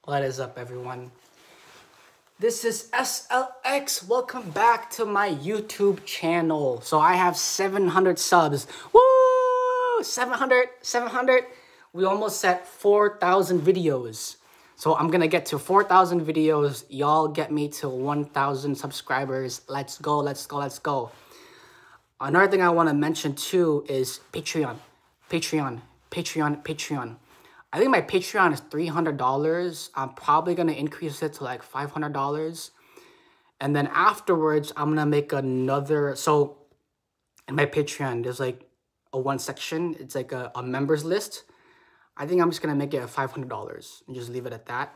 What is up, everyone? This is SLX. Welcome back to my YouTube channel. So I have 700 subs. Woo! 700. We almost set 4,000 videos. So I'm gonna get to 4,000 videos. Y'all get me to 1,000 subscribers. Let's go. Another thing I want to mention too is Patreon. I think my Patreon is $300. I'm probably going to increase it to like $500. And then afterwards, I'm going to make another. So in my Patreon, there's like a one section. It's like a members list. I think I'm just going to make it $500 and just leave it at that.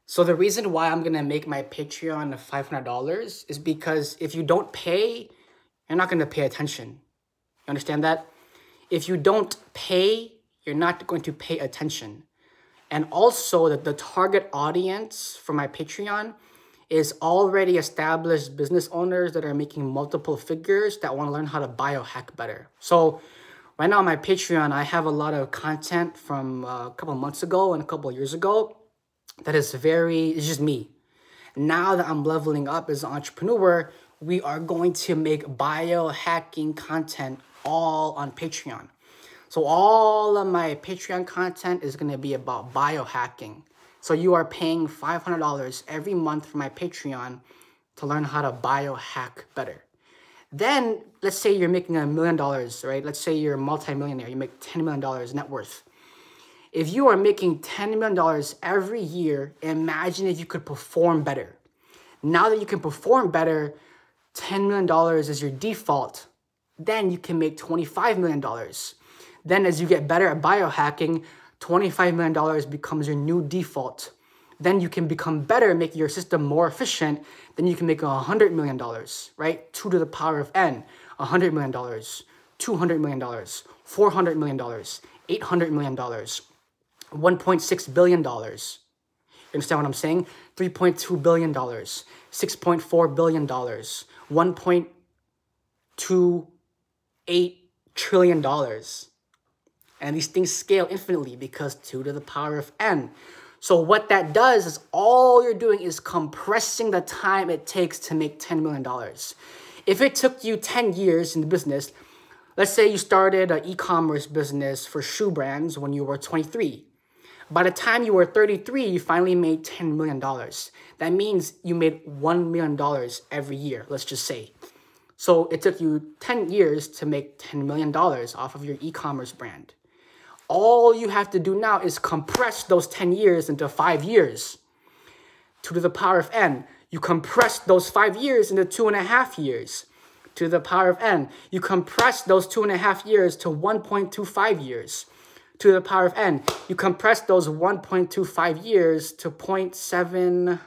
So the reason why I'm going to make my Patreon $500 is because if you don't pay, you're not going to pay attention. You understand that? If you don't pay, you're not going to pay attention. And also that the target audience for my Patreon is already established business owners that are making multiple figures that want to learn how to biohack better. So right now on my Patreon, I have a lot of content from a couple months ago and a couple of years ago that is it's just me. Now that I'm leveling up as an entrepreneur, we are going to make biohacking content all on Patreon. So all of my Patreon content is going to be about biohacking. So you are paying $500 every month for my Patreon to learn how to biohack better. Then let's say you're making $1 million, right? Let's say you're a multimillionaire. You make $10 million net worth. If you are making $10 million every year, imagine if you could perform better. Now that you can perform better, $10 million is your default. Then you can make $25 million. Then as you get better at biohacking, $25 million becomes your new default. Then you can become better, make your system more efficient. Then you can make $100 million, right? 2 to the power of n, $100 million, $200 million, $400 million, $800 million, $1.6 billion. You understand what I'm saying? $3.2 billion, $6.4 billion, $1.28 trillion. And these things scale infinitely because 2 to the power of n. So what that does is all you're doing is compressing the time it takes to make $10 million. If it took you 10 years in the business, let's say you started an e-commerce business for shoe brands when you were 23. By the time you were 33, you finally made $10 million. That means you made $1 million every year, let's just say. So it took you 10 years to make $10 million off of your e-commerce brand. All you have to do now is compress those 10 years into 5 years. 2 to the power of n. You compress those 5 years into 2.5 years. 2 to the power of n. You compress those 2.5 years to 1.25 years. 2 to the power of n. You compress those 1.25 years to 0.7,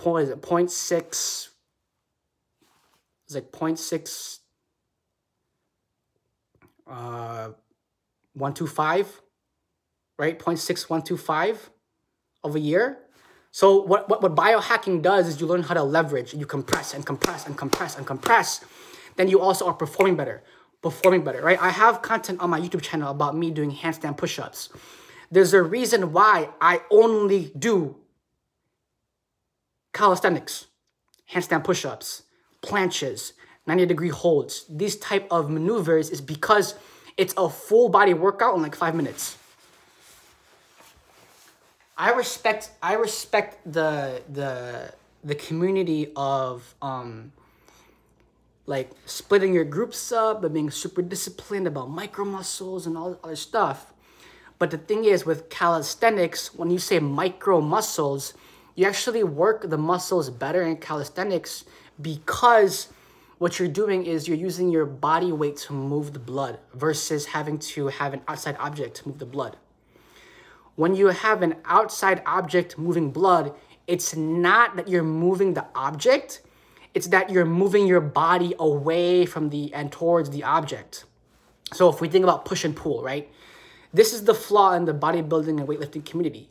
what is it, 0.6, it's like 0.6, 125, right? 0.6125 of a year. So what biohacking does is you learn how to leverage. You compress and compress and compress and compress. Then you also are performing better, right? I have content on my YouTube channel about me doing handstand push-ups. There's a reason why I only do calisthenics, handstand push-ups, planches, 90-degree holds. These type of maneuvers is because it's a full body workout in like 5 minutes. I respect the community of like splitting your groups up and being super disciplined about micro muscles and all other stuff. But the thing is with calisthenics, when you say micro muscles, you actually work the muscles better in calisthenics because what you're doing is you're using your body weight to move the blood versus having to have an outside object to move the blood. When you have an outside object moving blood, it's not that you're moving the object, it's that you're moving your body away from and towards the object. So if we think about push and pull, right? This is the flaw in the bodybuilding and weightlifting community.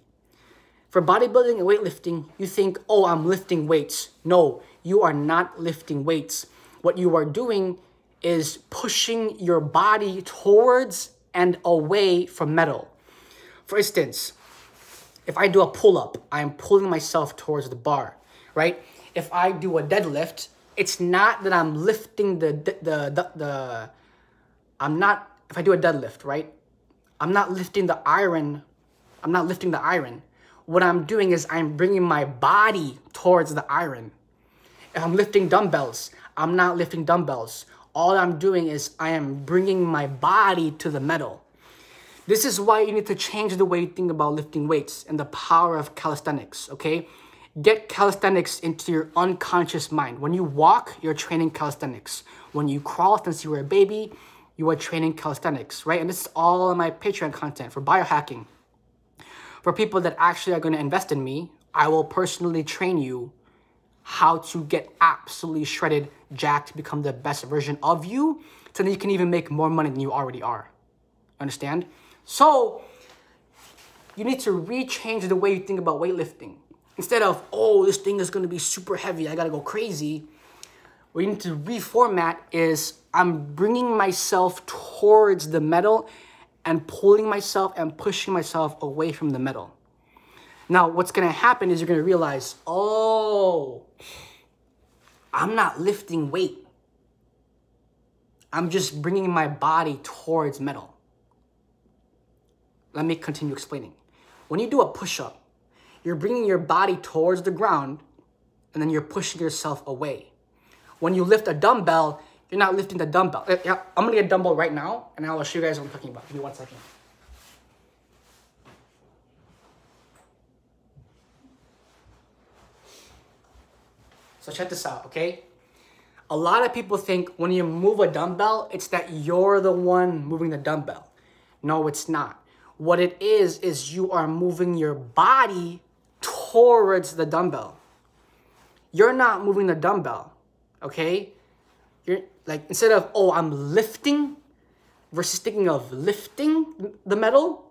For bodybuilding and weightlifting, you think, oh, I'm lifting weights. No, you are not lifting weights. What you are doing is pushing your body towards and away from metal. For instance, If I do a pull-up, I'm pulling myself towards the bar, right? If I do a deadlift, it's not that I'm lifting if I do a deadlift, right? I'm not lifting the iron. What I'm doing is I'm bringing my body towards the iron. If I'm lifting dumbbells, I'm not lifting dumbbells. All I'm doing is I am bringing my body to the metal. This is why you need to change the way you think about lifting weights and the power of calisthenics, okay? Get calisthenics into your unconscious mind. When you walk, you're training calisthenics. When you crawl since you were a baby, you are training calisthenics, right? And this is all in my Patreon content for biohacking. For people that actually are going to invest in me, I will personally train you how to get absolutely shredded, jacked, become the best version of you, so that you can even make more money than you already are. Understand? So, you need to rechange the way you think about weightlifting. Instead of, oh, this thing is going to be super heavy, I got to go crazy. What you need to reformat is I'm bringing myself towards the metal and pulling myself and pushing myself away from the metal. Now, what's going to happen is you're going to realize, oh, I'm not lifting weight. I'm just bringing my body towards metal. Let me continue explaining. When you do a push-up, you're bringing your body towards the ground and then you're pushing yourself away. When you lift a dumbbell, you're not lifting the dumbbell. I'm going to get a dumbbell right now and I'll show you guys what I'm talking about. Give me 1 second. So check this out, okay? A lot of people think when you move a dumbbell, it's that you're the one moving the dumbbell. No, it's not. What it is you are moving your body towards the dumbbell. You're not moving the dumbbell, okay? You're like, instead of, oh, I'm lifting versus thinking of lifting the metal,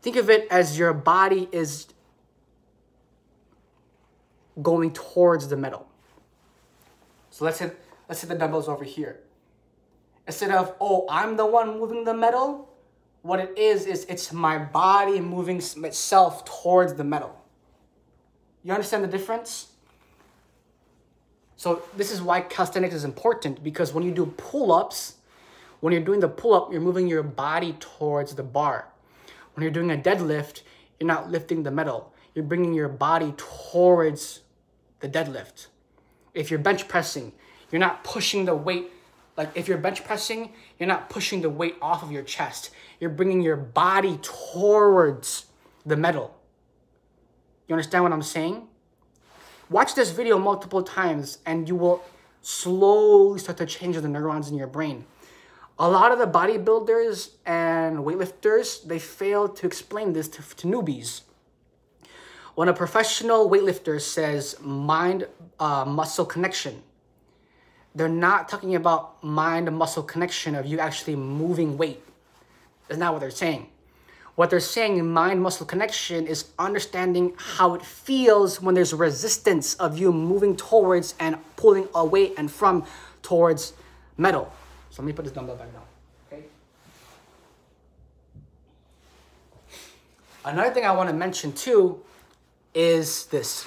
think of it as your body is going towards the metal. So let's hit the dumbbells over here. Instead of, oh, I'm the one moving the metal, what it is it's my body moving itself towards the metal. You understand the difference? So this is why calisthenics is important, because when you do pull-ups, when you're doing the pull-up, you're moving your body towards the bar. When you're doing a deadlift, you're not lifting the metal. You're bringing your body towards the deadlift. If you're bench pressing, you're not pushing the weight. Like if you're bench pressing, you're not pushing the weight off of your chest. You're bringing your body towards the metal. You understand what I'm saying? Watch this video multiple times and you will slowly start to change the neurons in your brain. A lot of the bodybuilders and weightlifters, they fail to explain this to newbies. When a professional weightlifter says mind-muscle connection, they're not talking about mind-muscle connection of you actually moving weight. That's not what they're saying. What they're saying in mind-muscle connection is understanding how it feels when there's resistance of you moving towards and pulling away and from towards metal. So let me put this dumbbell back down, okay? Another thing I want to mention too is this.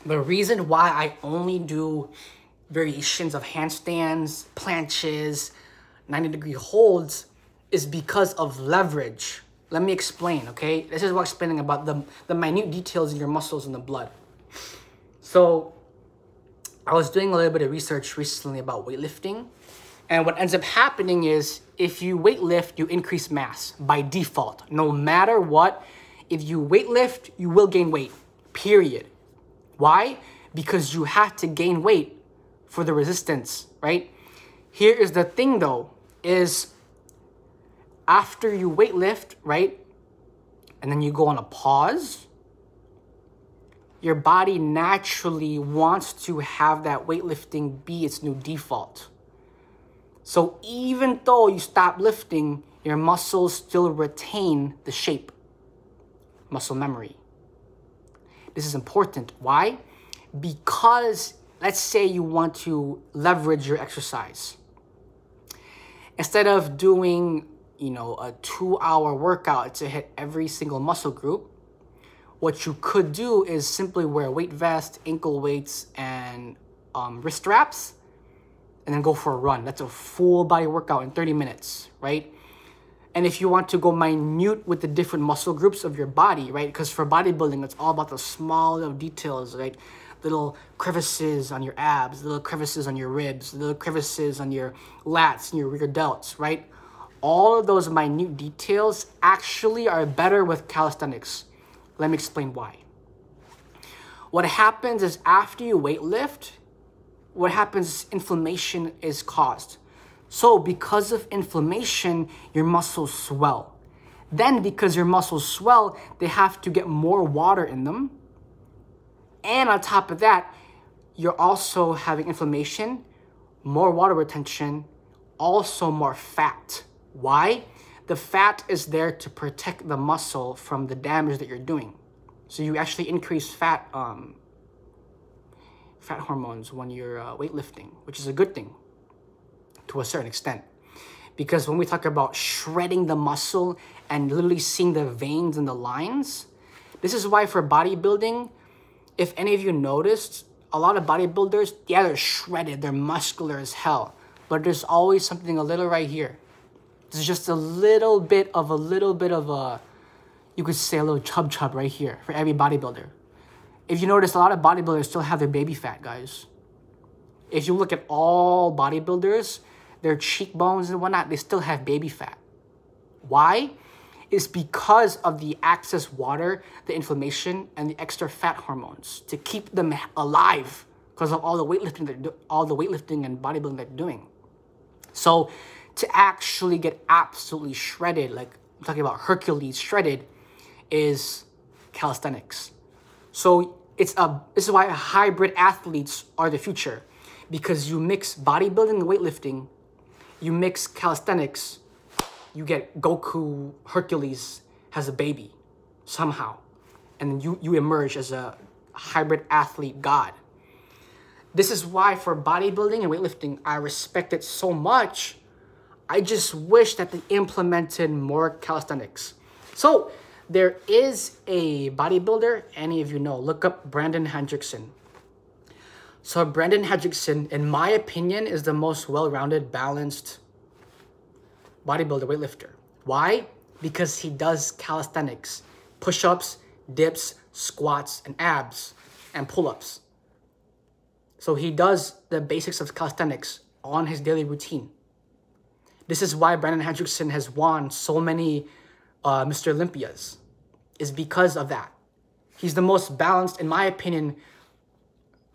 The reason why I only do variations of handstands, planches, 90-degree holds is because of leverage. Let me explain, okay? This is what I'm explaining about the minute details in your muscles and the blood. So I was doing a little bit of research recently about weightlifting. And what ends up happening is if you weightlift, you increase mass by default. No matter what, if you weightlift, you will gain weight, period. Why? Because you have to gain weight for the resistance, right? Here is the thing though, is after you weightlift, right? And then you go on a pause, your body naturally wants to have that weightlifting be its new default. So even though you stop lifting, your muscles still retain the shape, muscle memory. This is important. Why? Because let's say you want to leverage your exercise. Instead of doing, a 2-hour workout to hit every single muscle group, what you could do is simply wear a weight vest, ankle weights, and wrist straps, and then go for a run. That's a full body workout in 30 minutes, right? And if you want to go minute with the different muscle groups of your body, right? Because for bodybuilding, it's all about the small little details, right? Little crevices on your abs, little crevices on your ribs, little crevices on your lats and your rear delts, right? All of those minute details actually are better with calisthenics. Let me explain why. What happens is after you weightlift, what happens is inflammation is caused. So because of inflammation, your muscles swell. Then because your muscles swell, they have to get more water in them. And on top of that, you're also having inflammation, more water retention, also more fat. Why? The fat is there to protect the muscle from the damage that you're doing. So you actually increase fat hormones when you're weightlifting, which is a good thing to a certain extent. Because when we talk about shredding the muscle and literally seeing the veins and the lines, this is why for bodybuilding, if any of you noticed, a lot of bodybuilders, yeah, they're shredded, they're muscular as hell, but there's always something a little right here. There's just a little bit of a, you could say a little chub right here for every bodybuilder. If you notice, a lot of bodybuilders still have their baby fat, guys. If you look at all bodybuilders, their cheekbones and whatnot, they still have baby fat. Why? It's because of the excess water, the inflammation, and the extra fat hormones to keep them alive because of all the weightlifting and bodybuilding they're doing. So to actually get absolutely shredded, like I'm talking about Hercules shredded, is calisthenics. So this is why hybrid athletes are the future, because you mix bodybuilding and weightlifting, you mix calisthenics, you get Goku, Hercules has a baby somehow, and then you emerge as a hybrid athlete god. This is why for bodybuilding and weightlifting, I respect it so much. I just wish that they implemented more calisthenics. So there is a bodybuilder, any of you know, look up Brandon Hendrickson. So Brandon Hendrickson, in my opinion, is the most well-rounded, balanced bodybuilder, weightlifter. Why? Because he does calisthenics, push-ups, dips, squats, and abs, and pull-ups. So he does the basics of calisthenics on his daily routine. This is why Brandon Hendrickson has won so many Mr. Olympias, is because of that. He's the most balanced, in my opinion,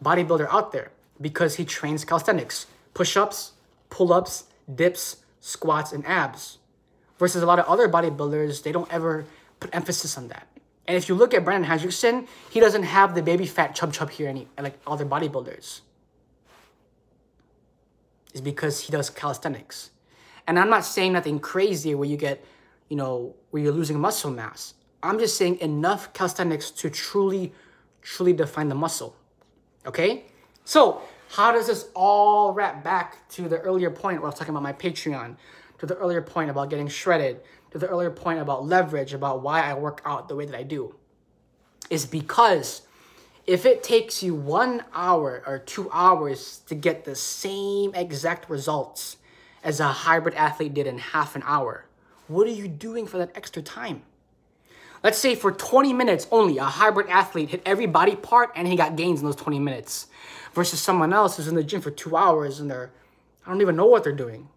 bodybuilder out there because he trains calisthenics, push-ups, pull-ups, dips, squats, and abs. Versus a lot of other bodybuilders, they don't ever put emphasis on that. And if you look at Brandon Hendrickson, he doesn't have the baby fat chub here like other bodybuilders. It's because he does calisthenics. And I'm not saying nothing crazy where you get, where you're losing muscle mass. I'm just saying enough calisthenics to truly define the muscle. Okay? So how does this all wrap back to the earlier point where I was talking about my Patreon, to the earlier point about getting shredded, to the earlier point about leverage, about why I work out the way that I do? Is because If it takes you 1 hour or 2 hours to get the same exact results as a hybrid athlete did in half an hour, what are you doing for that extra time? Let's say for 20 minutes only, a hybrid athlete hit every body part and he got gains in those 20 minutes. Versus someone else who's in the gym for 2 hours and I don't even know what they're doing.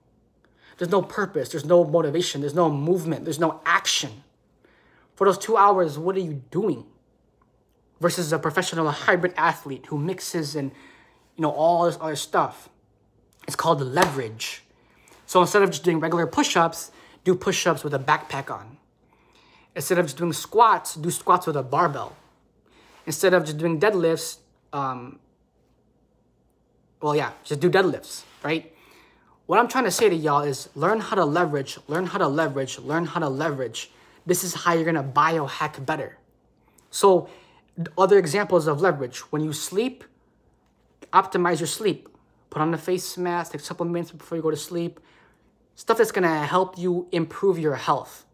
There's no purpose, there's no motivation, there's no movement, there's no action. For those 2 hours, what are you doing? Versus a professional hybrid athlete who mixes and, all this other stuff. It's called leverage. So instead of just doing regular push-ups, do push-ups with a backpack on. Instead of just doing squats, do squats with a barbell. Instead of just doing deadlifts, just do deadlifts, right? What I'm trying to say to y'all is learn how to leverage, learn how to leverage, learn how to leverage. This is how you're going to biohack better. So other examples of leverage. When you sleep, optimize your sleep. Put on a face mask, take supplements before you go to sleep. Stuff that's going to help you improve your health.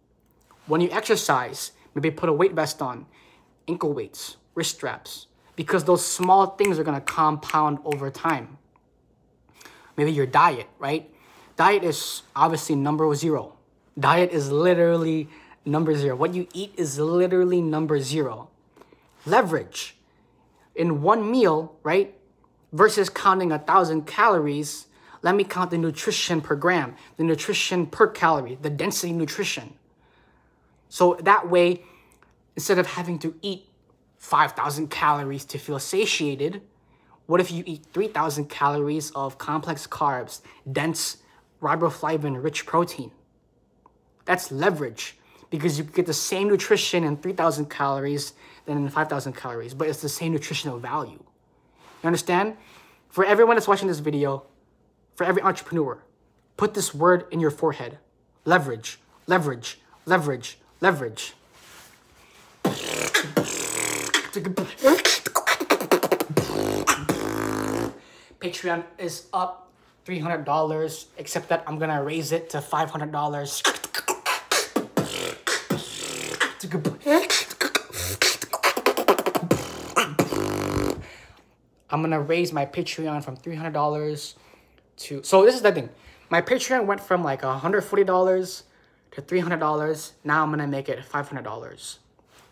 When you exercise, maybe put a weight vest on, ankle weights, wrist straps, because those small things are going to compound over time. Maybe your diet, right? Diet is obviously number 0. Diet is literally number 0. What you eat is literally number 0. Leverage. In one meal, right? Versus counting 1,000 calories, let me count the nutrition per gram, the nutrition per calorie, the density nutrition. So that way, instead of having to eat 5,000 calories to feel satiated, what if you eat 3,000 calories of complex carbs, dense riboflavin-rich protein? That's leverage, because you get the same nutrition in 3,000 calories than in 5,000 calories, but it's the same nutritional value. You understand? For everyone that's watching this video, for every entrepreneur, put this word in your forehead. Leverage, leverage, leverage, leverage. Patreon is up $300, except that I'm gonna raise it to $500. I'm gonna raise my Patreon from $300 to... So this is the thing. My Patreon went from like $140 to $300. Now I'm gonna make it $500.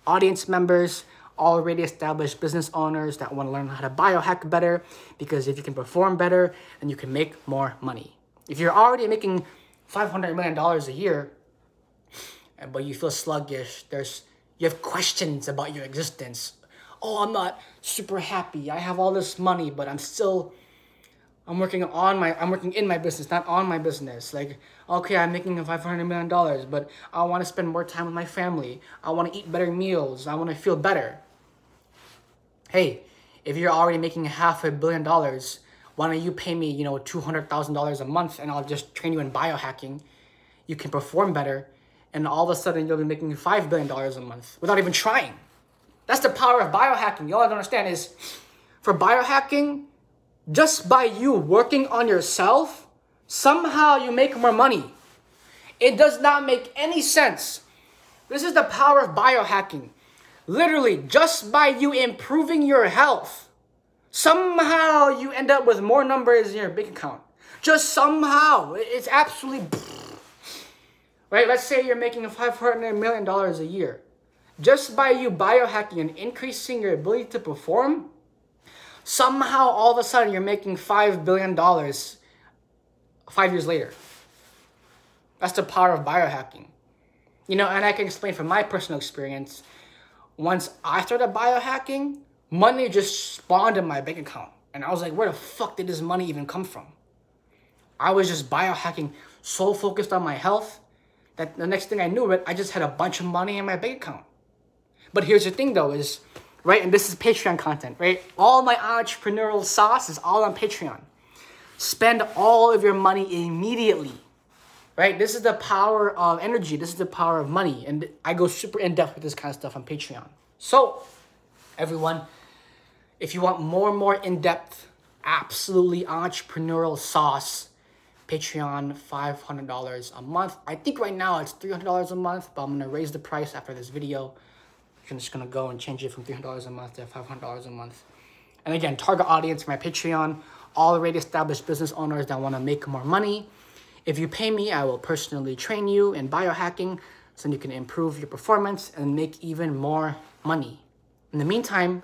Audience members, already established business owners that want to learn how to biohack better, because if you can perform better, then you can make more money. If you're already making $500 million a year, but you feel sluggish, you have questions about your existence. Oh, I'm not super happy. I have all this money, but I'm working in my business, not on my business. Like, okay, I'm making $500 million, but I want to spend more time with my family. I want to eat better meals. I want to feel better. Hey, if you're already making $500 million, why don't you pay me, $200,000 a month, and I'll just train you in biohacking. You can perform better, and all of a sudden you'll be making $5 billion a month without even trying. That's the power of biohacking. Y'all don't understand is, for biohacking, just by you working on yourself, somehow you make more money. It does not make any sense. This is the power of biohacking. Literally, just by you improving your health, somehow you end up with more numbers in your bank account. Just somehow. It's absolutely... Right? Let's say you're making $500 million a year. Just by you biohacking and increasing your ability to perform, somehow all of a sudden you're making $5 billion 5 years later. That's the power of biohacking. And I can explain from my personal experience. Once I started biohacking, money just spawned in my bank account. And I was like, where the fuck did this money even come from? I was just biohacking, so focused on my health, that the next thing I knew, I just had a bunch of money in my bank account. But here's the thing though is, right, and this is Patreon content, right? All my entrepreneurial sauce is all on Patreon. Spend all of your money immediately, right? This is the power of energy. This is the power of money. And I go super in-depth with this kind of stuff on Patreon. So, everyone, if you want more and more in-depth, absolutely entrepreneurial sauce, Patreon, $500 a month. I think right now it's $300 a month, but I'm going to raise the price after this video. I'm just gonna go and change it from $300 a month to $500 a month. And again, target audience for my Patreon, all already established business owners that wanna make more money. If you pay me, I will personally train you in biohacking so you can improve your performance and make even more money. In the meantime,